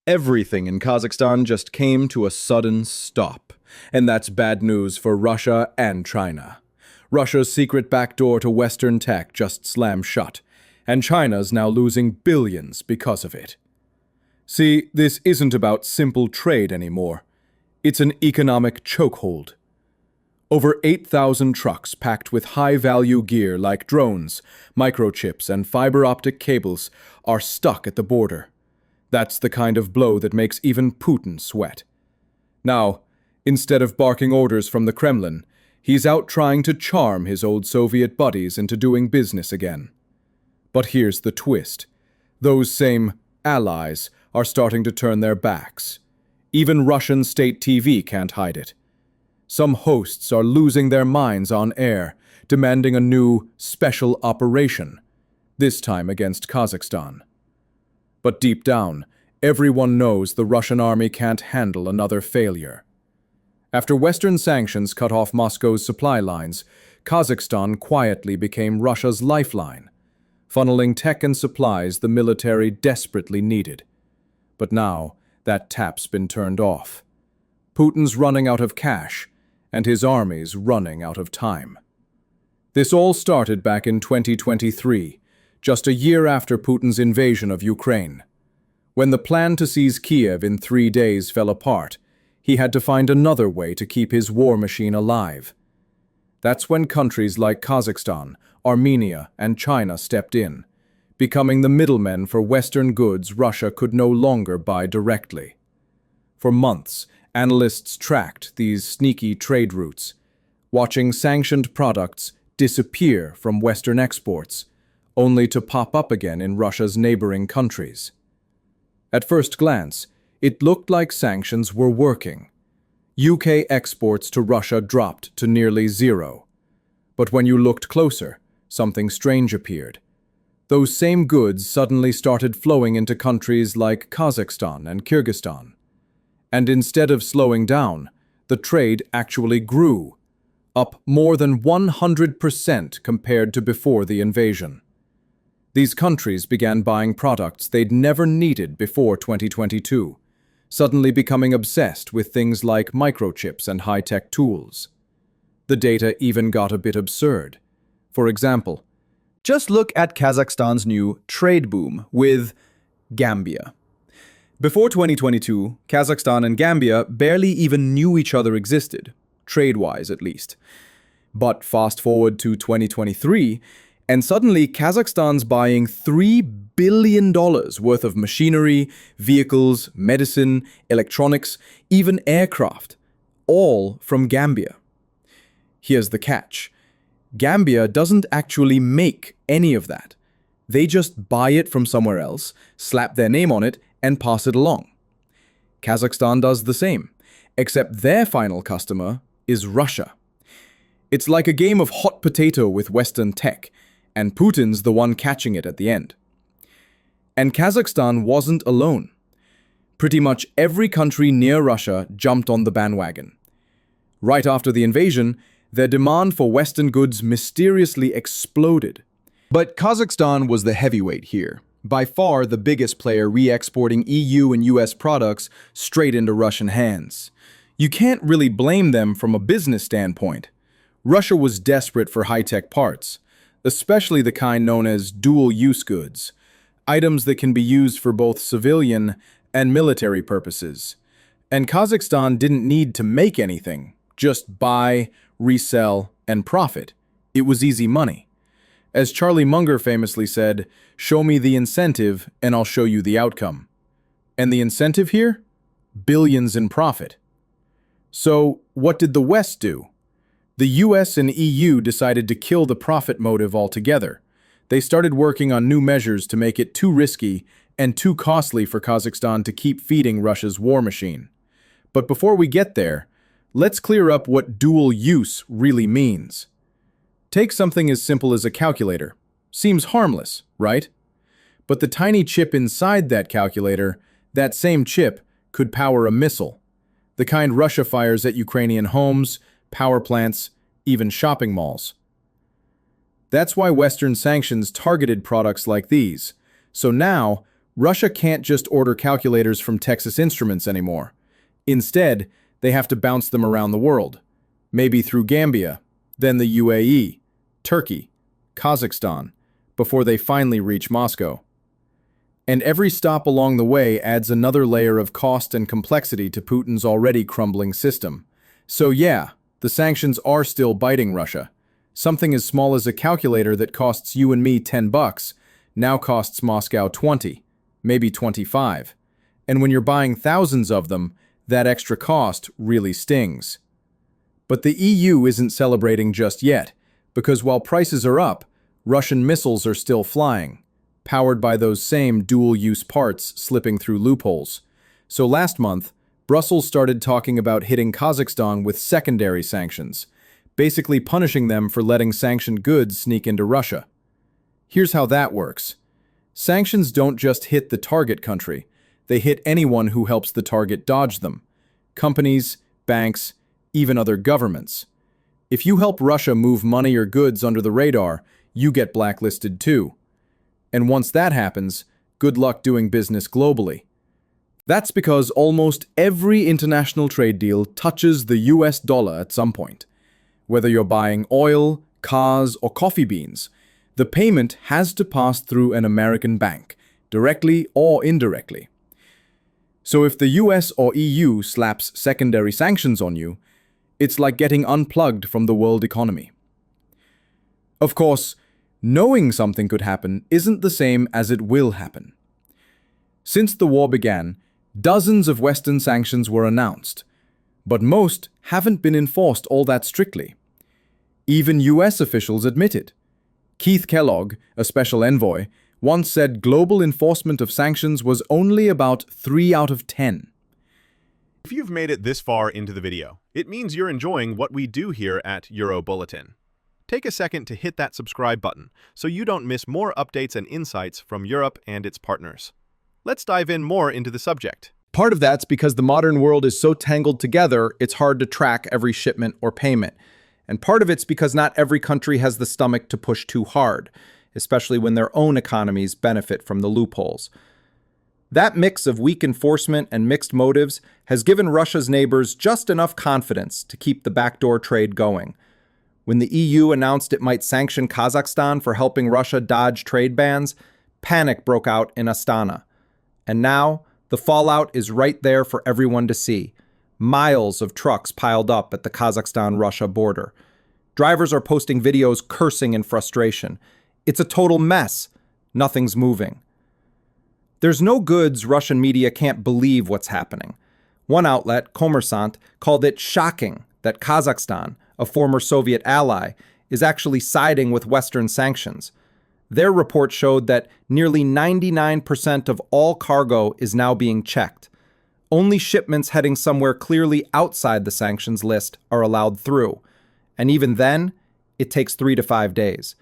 Everything in Kazakhstan just came to a sudden stop. And that's bad news for Russia and China. Russia's secret backdoor to Western tech just slammed shut, and China's now losing billions because of it. See, this isn't about simple trade anymore. It's an economic chokehold. Over 8,000 trucks packed with high-value gear like drones, microchips, and fiber-optic cables are stuck at the border. That's the kind of blow that makes even Putin sweat. Now, instead of barking orders from the Kremlin, he's out trying to charm his old Soviet buddies into doing business again. But here's the twist. Those same allies are starting to turn their backs. Even Russian state TV can't hide it. Some hosts are losing their minds on air, demanding a new special operation, this time against Kazakhstan. But deep down, everyone knows the Russian army can't handle another failure. After Western sanctions cut off Moscow's supply lines, Kazakhstan quietly became Russia's lifeline, funneling tech and supplies the military desperately needed. But now, that tap's been turned off. Putin's running out of cash, and his army's running out of time. This all started back in 2023, just a year after Putin's invasion of Ukraine. When the plan to seize Kiev in 3 days fell apart, he had to find another way to keep his war machine alive. That's when countries like Kazakhstan, Armenia, and China stepped in, becoming the middlemen for Western goods Russia could no longer buy directly. For months, analysts tracked these sneaky trade routes, watching sanctioned products disappear from Western exports, only to pop up again in Russia's neighboring countries. At first glance, it looked like sanctions were working. UK exports to Russia dropped to nearly zero. But when you looked closer, something strange appeared. Those same goods suddenly started flowing into countries like Kazakhstan and Kyrgyzstan. And instead of slowing down, the trade actually grew, up more than 100% compared to before the invasion. These countries began buying products they'd never needed before 2022, suddenly becoming obsessed with things like microchips and high-tech tools. The data even got a bit absurd. For example, just look at Kazakhstan's new trade boom with Gambia. Before 2022, Kazakhstan and Gambia barely even knew each other existed, trade-wise at least. But fast forward to 2023, and suddenly Kazakhstan's buying $3 billion worth of machinery, vehicles, medicine, electronics, even aircraft, all from Gambia. Here's the catch. Gambia doesn't actually make any of that. They just buy it from somewhere else, slap their name on it, and pass it along. Kazakhstan does the same, except their final customer is Russia. It's like a game of hot potato with Western tech, and Putin's the one catching it at the end. And Kazakhstan wasn't alone. Pretty much every country near Russia jumped on the bandwagon. Right after the invasion, their demand for Western goods mysteriously exploded. But Kazakhstan was the heavyweight here, by far the biggest player re-exporting EU and US products straight into Russian hands. You can't really blame them from a business standpoint. Russia was desperate for high-tech parts, especially the kind known as dual-use goods, items that can be used for both civilian and military purposes. And Kazakhstan didn't need to make anything, just buy, resell, and profit. It was easy money. As Charlie Munger famously said, "Show me the incentive and I'll show you the outcome." And the incentive here? Billions in profit. So, what did the West do? The US and EU decided to kill the profit motive altogether. They started working on new measures to make it too risky and too costly for Kazakhstan to keep feeding Russia's war machine. But before we get there, let's clear up what dual use really means. Take something as simple as a calculator. Seems harmless, right? But the tiny chip inside that calculator, that same chip, could power a missile. The kind Russia fires at Ukrainian homes, power plants, even shopping malls. That's why Western sanctions targeted products like these. So now, Russia can't just order calculators from Texas Instruments anymore. Instead, they have to bounce them around the world, maybe through Gambia, then the UAE, Turkey, Kazakhstan, before they finally reach Moscow. And every stop along the way adds another layer of cost and complexity to Putin's already crumbling system. So yeah, the sanctions are still biting Russia. Something as small as a calculator that costs you and me $10 now costs Moscow 20, maybe 25. And when you're buying thousands of them, that extra cost really stings. But the EU isn't celebrating just yet, because while prices are up, Russian missiles are still flying, powered by those same dual-use parts slipping through loopholes. So last month, Brussels started talking about hitting Kazakhstan with secondary sanctions, basically punishing them for letting sanctioned goods sneak into Russia. Here's how that works. Sanctions don't just hit the target country, they hit anyone who helps the target dodge them. Companies, banks, even other governments. If you help Russia move money or goods under the radar, you get blacklisted too. And once that happens, good luck doing business globally. That's because almost every international trade deal touches the US dollar at some point. Whether you're buying oil, cars, or coffee beans, the payment has to pass through an American bank, directly or indirectly. So if the US or EU slaps secondary sanctions on you, it's like getting unplugged from the world economy. Of course, knowing something could happen isn't the same as it will happen. Since the war began, dozens of Western sanctions were announced, but most haven't been enforced all that strictly. Even US officials admit it. Keith Kellogg, a special envoy, once said global enforcement of sanctions was only about 3 out of 10. If you've made it this far into the video, it means you're enjoying what we do here at Euro Bulletin. Take a second to hit that subscribe button so you don't miss more updates and insights from Europe and its partners. Let's dive in more into the subject. Part of that's because the modern world is so tangled together, it's hard to track every shipment or payment. And part of it's because not every country has the stomach to push too hard, especially when their own economies benefit from the loopholes. That mix of weak enforcement and mixed motives has given Russia's neighbors just enough confidence to keep the backdoor trade going. When the EU announced it might sanction Kazakhstan for helping Russia dodge trade bans, panic broke out in Astana. And now, the fallout is right there for everyone to see. Miles of trucks piled up at the Kazakhstan-Russia border. Drivers are posting videos cursing in frustration. It's a total mess. Nothing's moving. There's no goods Russian media can't believe what's happening. One outlet, Kommersant, called it shocking that Kazakhstan, a former Soviet ally, is actually siding with Western sanctions. Their report showed that nearly 99% of all cargo is now being checked. Only shipments heading somewhere clearly outside the sanctions list are allowed through. And even then, it takes 3 to 5 days.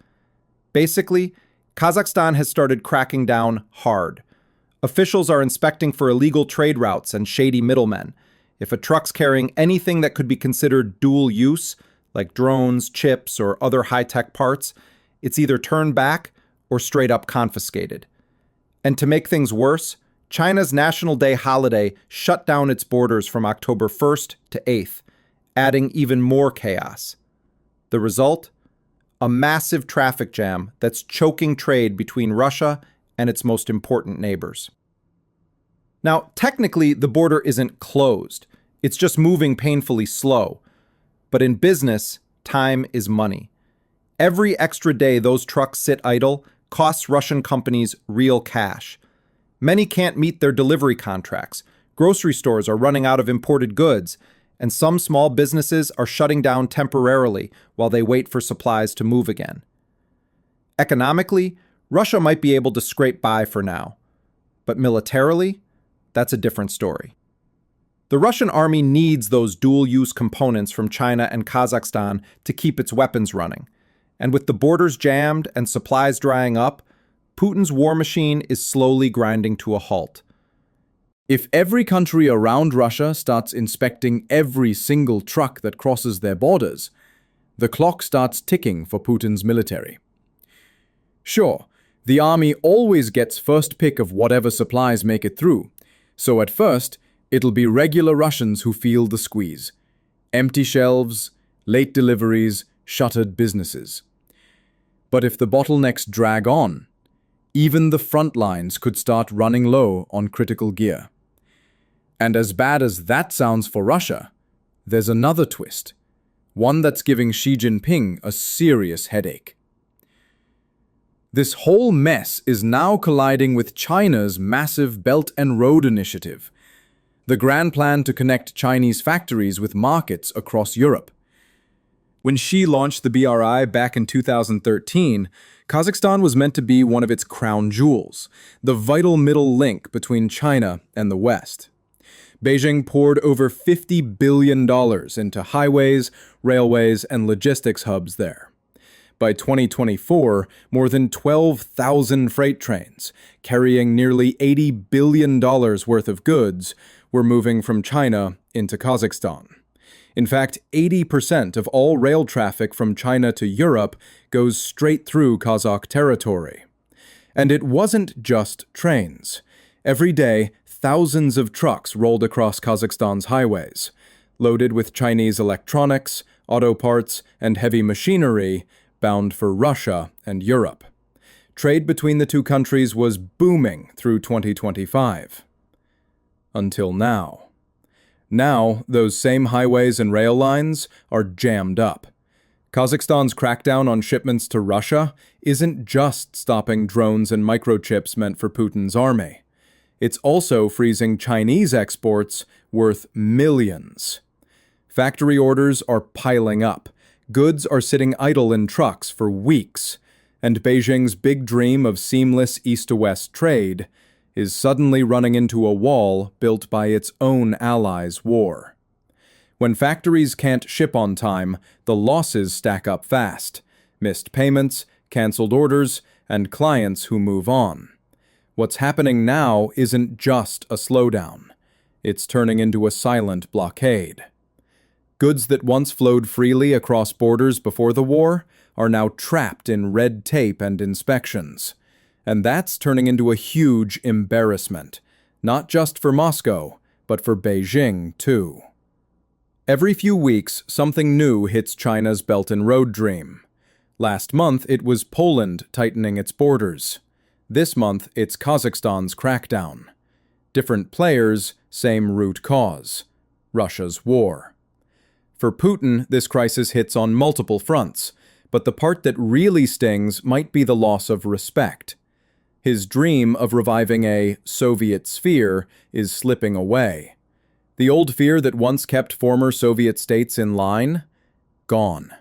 Basically, Kazakhstan has started cracking down hard. Officials are inspecting for illegal trade routes and shady middlemen. If a truck's carrying anything that could be considered dual use, like drones, chips, or other high-tech parts, it's either turned back or straight up confiscated. And to make things worse, China's National Day holiday shut down its borders from October 1st to 8th, adding even more chaos. The result? A massive traffic jam that's choking trade between Russia and its most important neighbors. Now, technically, the border isn't closed. It's just moving painfully slow. But in business, time is money. Every extra day those trucks sit idle costs Russian companies real cash. Many can't meet their delivery contracts. Grocery stores are running out of imported goods, and some small businesses are shutting down temporarily while they wait for supplies to move again. Economically, Russia might be able to scrape by for now. But militarily, that's a different story. The Russian army needs those dual-use components from China and Kazakhstan to keep its weapons running. And with the borders jammed and supplies drying up, Putin's war machine is slowly grinding to a halt. If every country around Russia starts inspecting every single truck that crosses their borders, the clock starts ticking for Putin's military. Sure, The army always gets first pick of whatever supplies make it through, so at first, it'll be regular Russians who feel the squeeze. Empty shelves, late deliveries, shuttered businesses. But if the bottlenecks drag on, even the front lines could start running low on critical gear. And as bad as that sounds for Russia, there's another twist, one that's giving Xi Jinping a serious headache. This whole mess is now colliding with China's massive Belt and Road Initiative, the grand plan to connect Chinese factories with markets across Europe. When Xi launched the BRI back in 2013, Kazakhstan was meant to be one of its crown jewels, the vital middle link between China and the West. Beijing poured over $50 billion into highways, railways, and logistics hubs there. By 2024, more than 12,000 freight trains, carrying nearly $80 billion worth of goods, were moving from China into Kazakhstan. In fact, 80% of all rail traffic from China to Europe goes straight through Kazakh territory. And it wasn't just trains. Every day, thousands of trucks rolled across Kazakhstan's highways, loaded with Chinese electronics, auto parts, and heavy machinery bound for Russia and Europe. Trade between the two countries was booming through 2025. Until now. Now, those same highways and rail lines are jammed up. Kazakhstan's crackdown on shipments to Russia isn't just stopping drones and microchips meant for Putin's army. It's also freezing Chinese exports worth millions. Factory orders are piling up. Goods are sitting idle in trucks for weeks. And Beijing's big dream of seamless east-to-west trade is suddenly running into a wall built by its own allies' war. When factories can't ship on time, the losses stack up fast. Missed payments, canceled orders, and clients who move on. What's happening now isn't just a slowdown. It's turning into a silent blockade. Goods that once flowed freely across borders before the war are now trapped in red tape and inspections. And that's turning into a huge embarrassment, not just for Moscow, but for Beijing, too. Every few weeks, something new hits China's Belt and Road dream. Last month, it was Poland tightening its borders. This month, it's Kazakhstan's crackdown. Different players, same root cause: Russia's war. For Putin, this crisis hits on multiple fronts, but the part that really stings might be the loss of respect. His dream of reviving a Soviet sphere is slipping away. The old fear that once kept former Soviet states in line? Gone.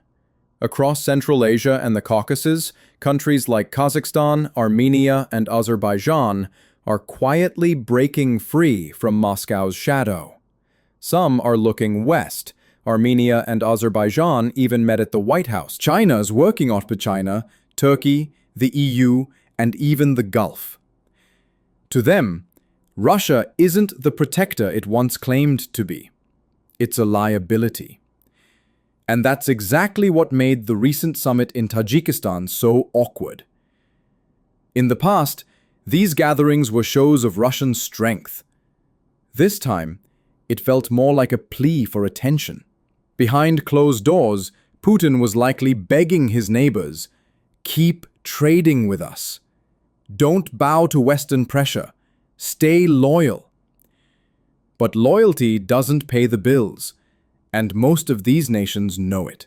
Across Central Asia and the Caucasus, countries like Kazakhstan, Armenia, and Azerbaijan are quietly breaking free from Moscow's shadow. Some are looking west. Armenia and Azerbaijan even met at the White House. China's working off of China, Turkey, the EU, and even the Gulf. To them, Russia isn't the protector it once claimed to be. It's a liability. And that's exactly what made the recent summit in Tajikistan so awkward. In the past, these gatherings were shows of Russian strength. This time, it felt more like a plea for attention. Behind closed doors, Putin was likely begging his neighbors, "Keep trading with us. Don't bow to Western pressure. Stay loyal." But loyalty doesn't pay the bills, and most of these nations know it.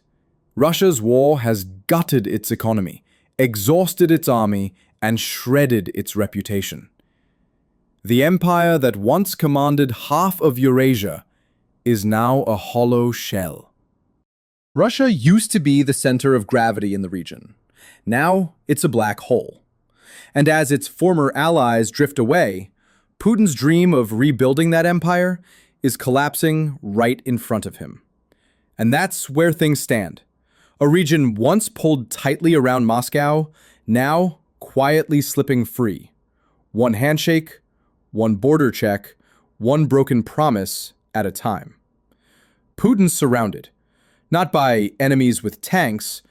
Russia's war has gutted its economy, exhausted its army, and shredded its reputation. The empire that once commanded half of Eurasia is now a hollow shell. Russia used to be the center of gravity in the region. Now it's a black hole. And as its former allies drift away, Putin's dream of rebuilding that empire is collapsing right in front of him. And that's where things stand. A region once pulled tightly around Moscow, now quietly slipping free. One handshake, one border check, one broken promise at a time. Putin's surrounded, not by enemies with tanks,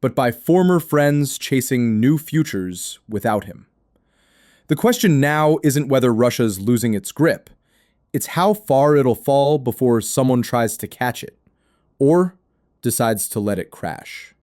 but by former friends chasing new futures without him. The question now isn't whether Russia's losing its grip. It's how far it'll fall before someone tries to catch it, or decides to let it crash.